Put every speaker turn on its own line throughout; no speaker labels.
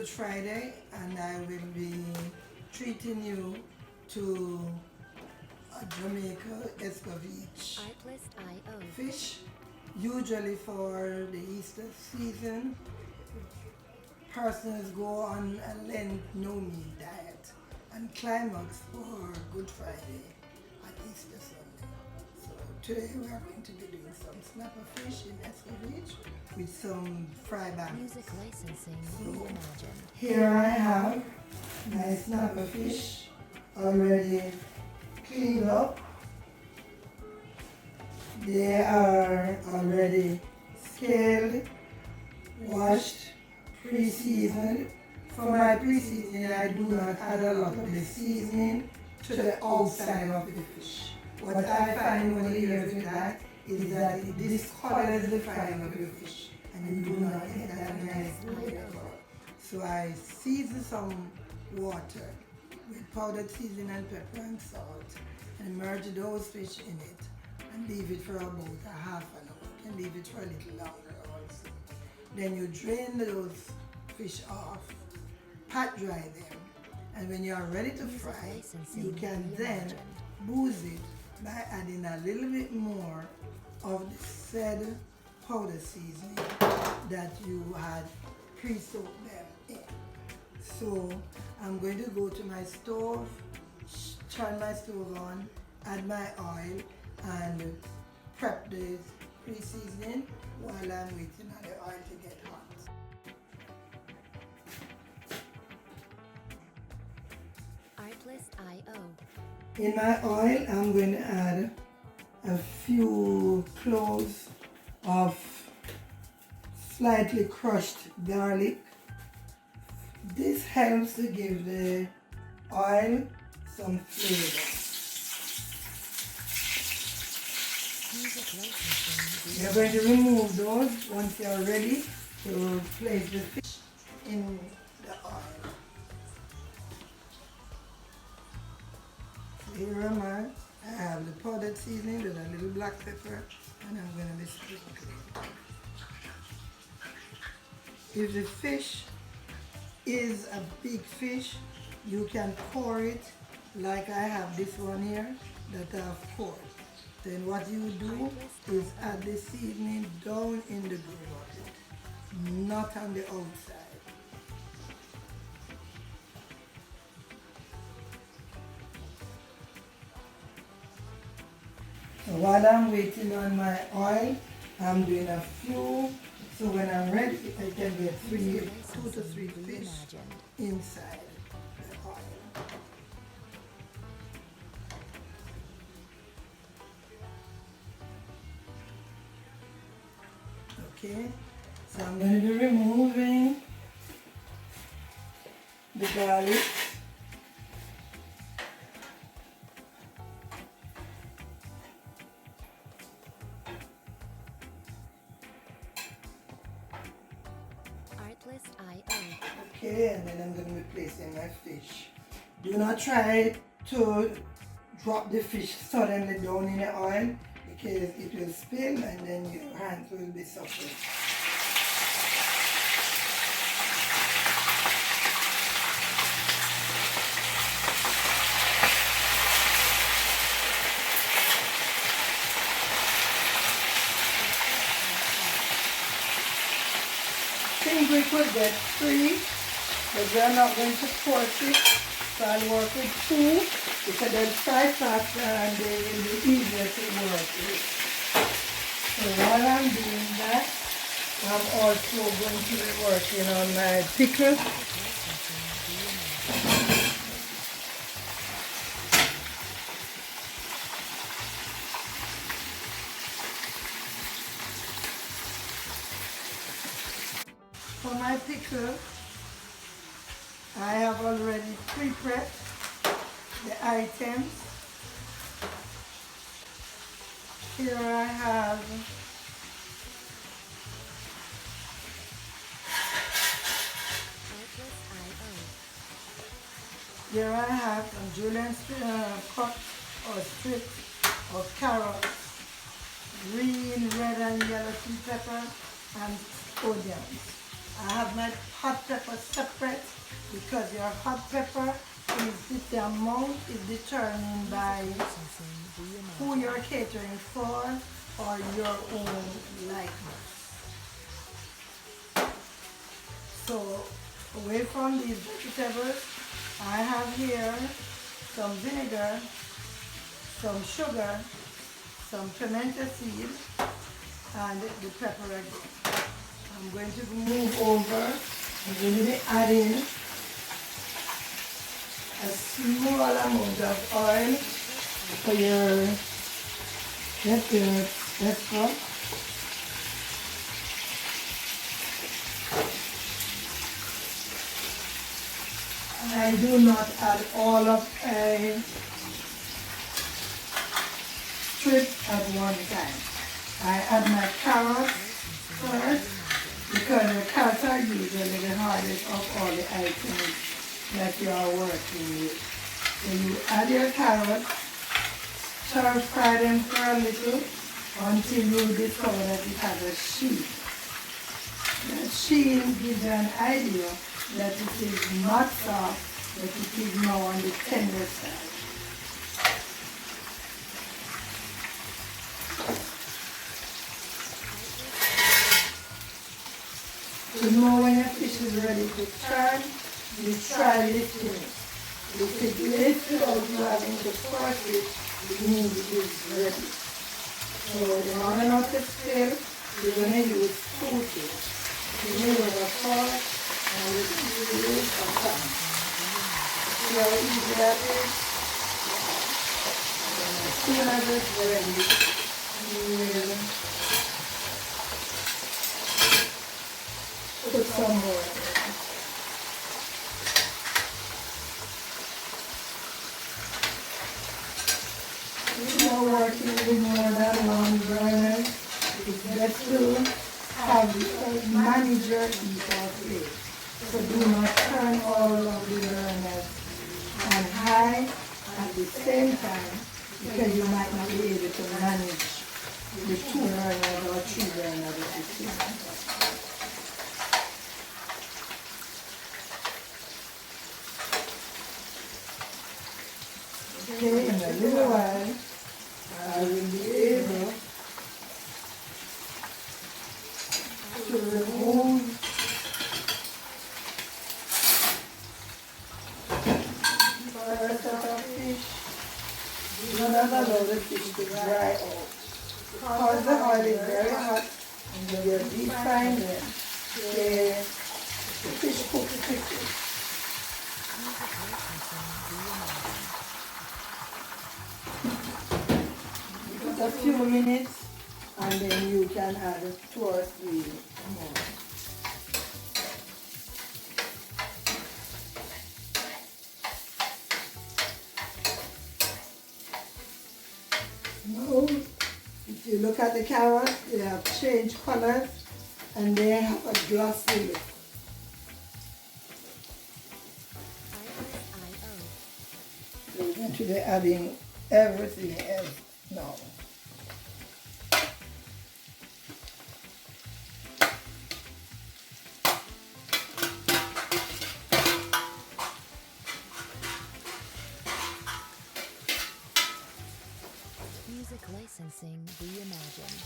Good Friday, and I will be treating you to a Jamaica Escovitch fish. Usually for the Easter season, persons go on a Lent no meat diet and climax for Good Friday and Easter Sunday. So today we are going to be doing some snapper fish in Escovitch with some fry bang.
Music licensing,
so here I have my snapper fish already cleaned up. They are already scaled, washed, pre-seasoned. For my pre-seasoning, I do not add a lot of the seasoning to the outside of the fish. What I find over the years with that is that it discolors the frying of the fish, and you do not get that nice flavor. So I season some water with powdered seasoning and pepper and salt, and immerse those fish in it and leave it for about a half an hour. You can leave it for a little longer also. Then you drain those fish off, pat dry them, and when you are ready to fry, you can then booze it by adding a little bit more of the said powder seasoning that you had pre-soaked them in. So I'm going to go to my stove, turn my stove on, add my oil, and prep the pre-seasoning while I'm waiting on the oil to get hot.
Artlist.io.
In my oil, I'm going to add a few cloves of slightly crushed garlic. This helps to give the oil some flavor. You're going to remove those once you're ready to place the fish in the oil. So here am I have the powdered seasoning with a little black pepper, and I'm going to be sprinkling. If the fish is a big fish, you can pour it like I have this one here that I've poured. Then what you do is add the seasoning down in the groove of it, not on the outside. So while I'm waiting on my oil, I'm doing a few, so when I'm ready, I can get 2 to 3 fish inside the oil. Okay, so I'm going to be removing the garlic.
Artlist.io.
Okay, and then I'm going to be placing my fish. Do not try to drop the fish suddenly down in the oil, because it will spill and then your hands will be suffering. Think we could get 3, but we are not going to force it, so I'll work with 2. Because they'll fry faster and they will be easier to work with. So while I'm doing that, I'm also going to be working on my pickle. For my pickle, I have already pre-prepped the items. Here I have some julienne cut or strips of carrots, green, red and yellow pea pepper, and onions. I have my hot pepper separate because your hot pepper the amount is determined by who you're catering for or your own likeness. So away from these vegetables, I have here some vinegar, some sugar, some pimento seed, and the pepper again. I'm going to move over. I'm going to be adding a small amount of oil for your pepper. I do not add all of a strip at one time. I add my carrots first because the carrots are usually the hardest of all the items that you are working with. So you add your carrots, stir fry them for a little until you discover that it has a sheen. That sheen gives you an idea that it is not soft, but it is now on the tender side. You know when your fish is ready to turn, you try lifting it. If it lifts without you having to force it, it means it is ready. So in order not to spill, you're going to use 2 fish. You use a fork and you use a pan. See how easy that is? And as soon as it's ready, you will put some more in it. If you're working with more than one burner, it's best to have a manager each of it. So do not turn all of the burners on high at the same time because you might not be able to manage the 2 burners or 3 burners at the same time. Okay, in a little while, I will be able to remove the rest of the fish. Do not allow the fish to dry out. Because the oil is very hot and you deep frying them, the fish cooks quickly. A few minutes and then you can add 2 or 3 more. Now, if you look at the carrots, they have changed colors and they have a glossy look. So we're going to be adding everything else now.
Music licensing reimagined.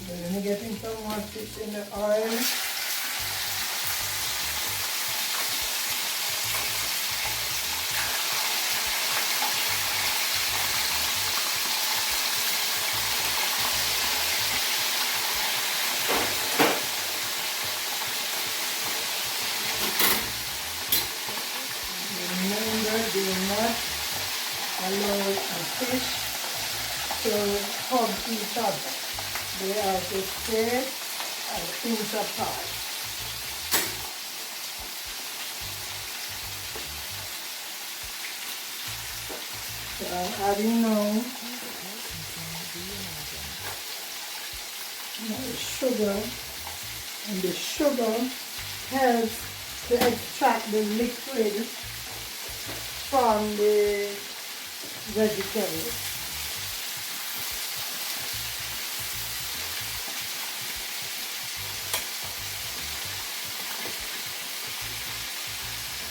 We're going to get some more fish in the oil. Remember, do not allow a fish to hug each other. They are to stay an inch apart. So I'm adding now my sugar, and the sugar helps to extract the liquid from the vegetables.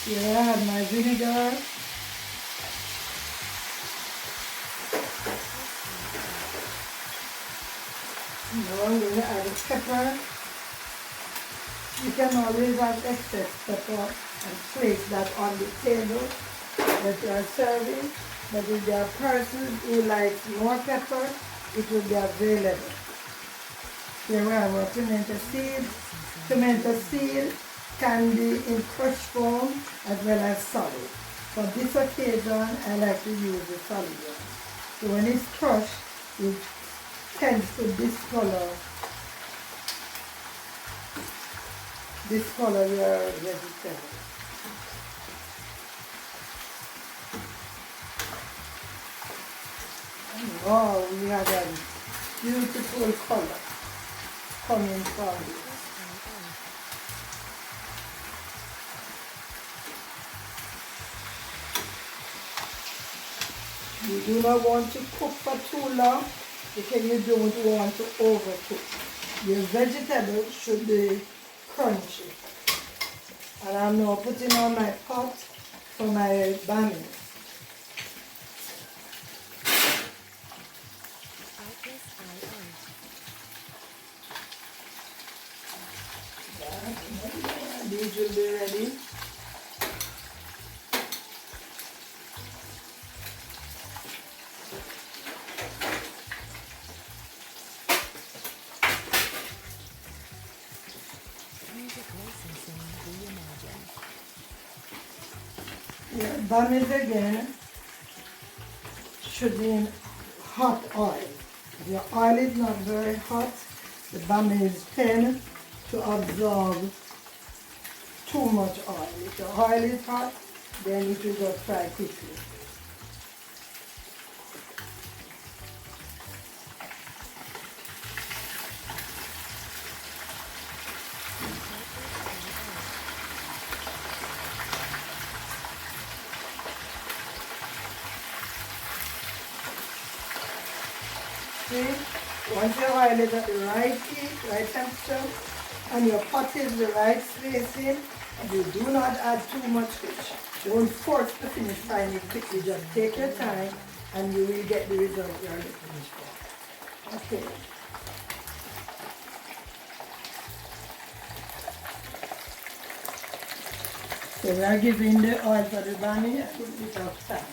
Here I have my vinegar. Now I'm going to add the pepper. You can always have excess pepper and place that on the table that you are serving. But if there are persons who like more pepper, it will be available. Here we have our pimento seed. Pimento seed can be in crushed form as well as solid. For this occasion, I like to use the solid one. So when it's crushed, it tends to discolor your vegetable. And now we have a beautiful color coming from it. You do not want to cook for too long because you don't want to overcook. Your vegetables should be crunchy. And I'm now putting on my pot for my bami. These will be ready. Yeah, bami again should be in hot oil. If your oil is not very hot, the bami tend to absorb too much oil. If the oil is hot, then it will just fry quickly. See, once your oil is at the right heat, right temperature, and your pot is the right spacing, you do not add too much fish. Don't force to finish frying it quickly. Just take your time and you will get the result you are looking for. Okay. So we are giving the oil for the bami a little bit of time.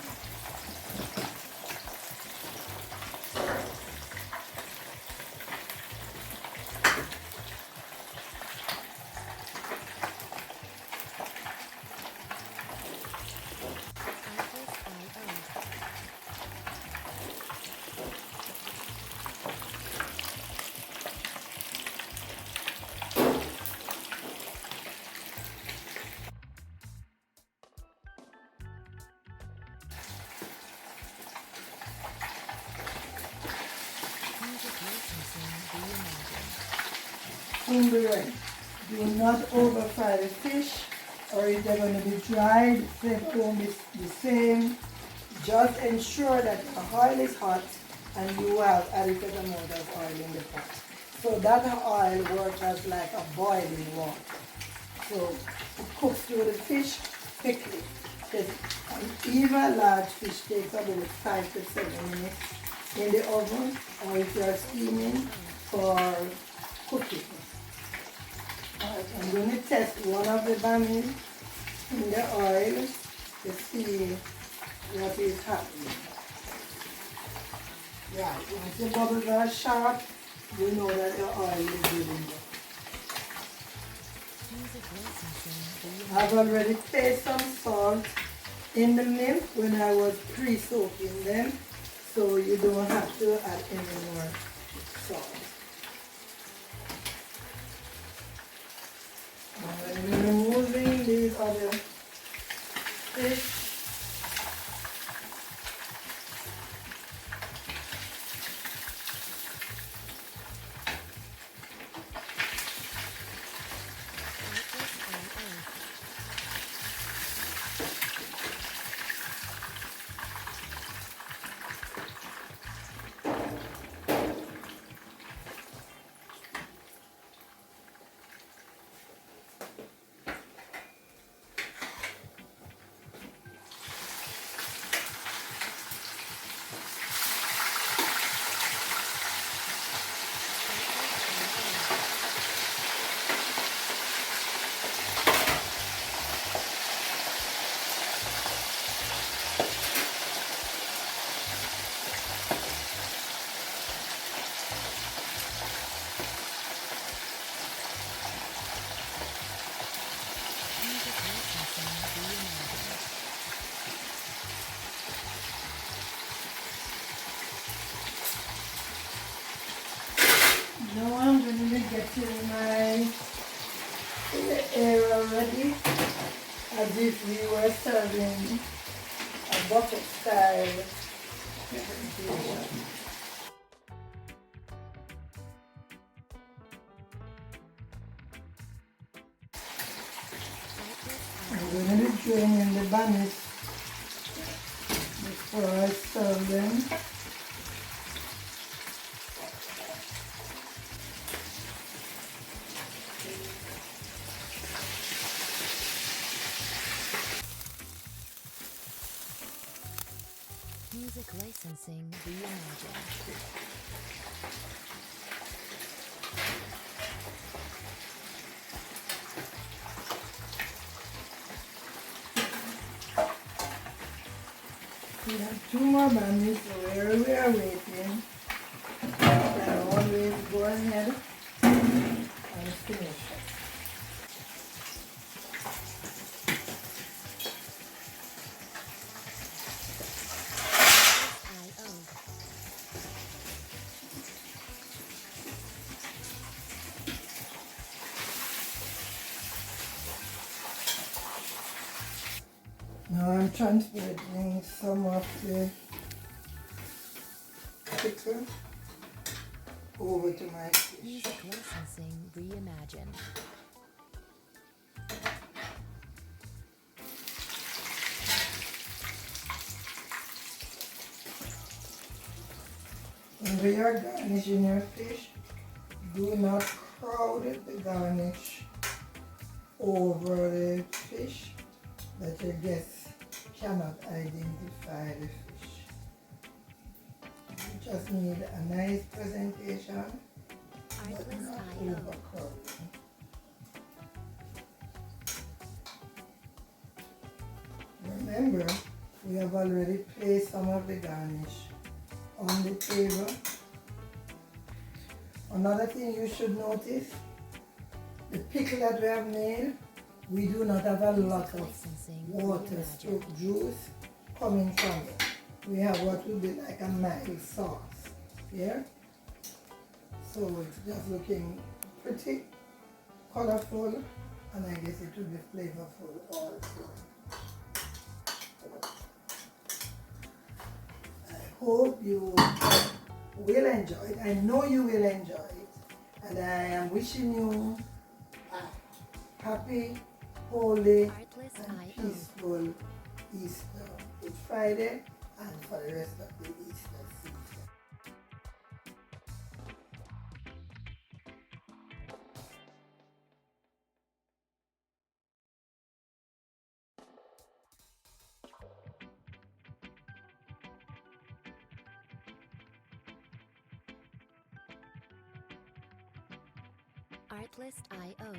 Soon be ready. Do not over fry the fish, or if they're going to be dried, the flavor won't be the same. Just ensure that the oil is hot and you have adequate amount of oil in the pot. So that oil works as like a boiling water. So it cooks through the fish quickly. Even large fish takes about 5 to 7 minutes in the oven, or if you are steaming for cooking. Alright, I'm going to test one of the bami in the oil to see what is happening. Right, once the bubbles are sharp, you know that the oil is good enough. I've already placed some salt in the milk when I was pre-soaking them, so you don't have to add any more salt. And when we're removing these other fish, getting my area ready as if we were serving a buffet style presentation. I'm going to be draining the bunnies before I serve them.
Music licensing reimagined.
We have 2 more bunnies, so where we are waiting, you can always go ahead and finish it. Now I'm transferring some of the pickle over to my fish.
Music licensing reimagined.
When you are garnishing your fish, do not crowd the garnish over the fish that your guests cannot identify the fish. You just need a nice presentation, but not overcrowding. Remember, we have already placed some of the garnish on the table. Another thing you should notice, the pickle that we have made, we do not have a lot of water stroke juice coming from it. We have what would be like a mild sauce here. So it's just looking pretty colorful, and I guess it will be flavorful also. I hope you will enjoy it. I know you will enjoy it, and I am wishing you a happy, holy, and peaceful Easter. Good Friday, and for the rest of the Easter season.
Artlist.io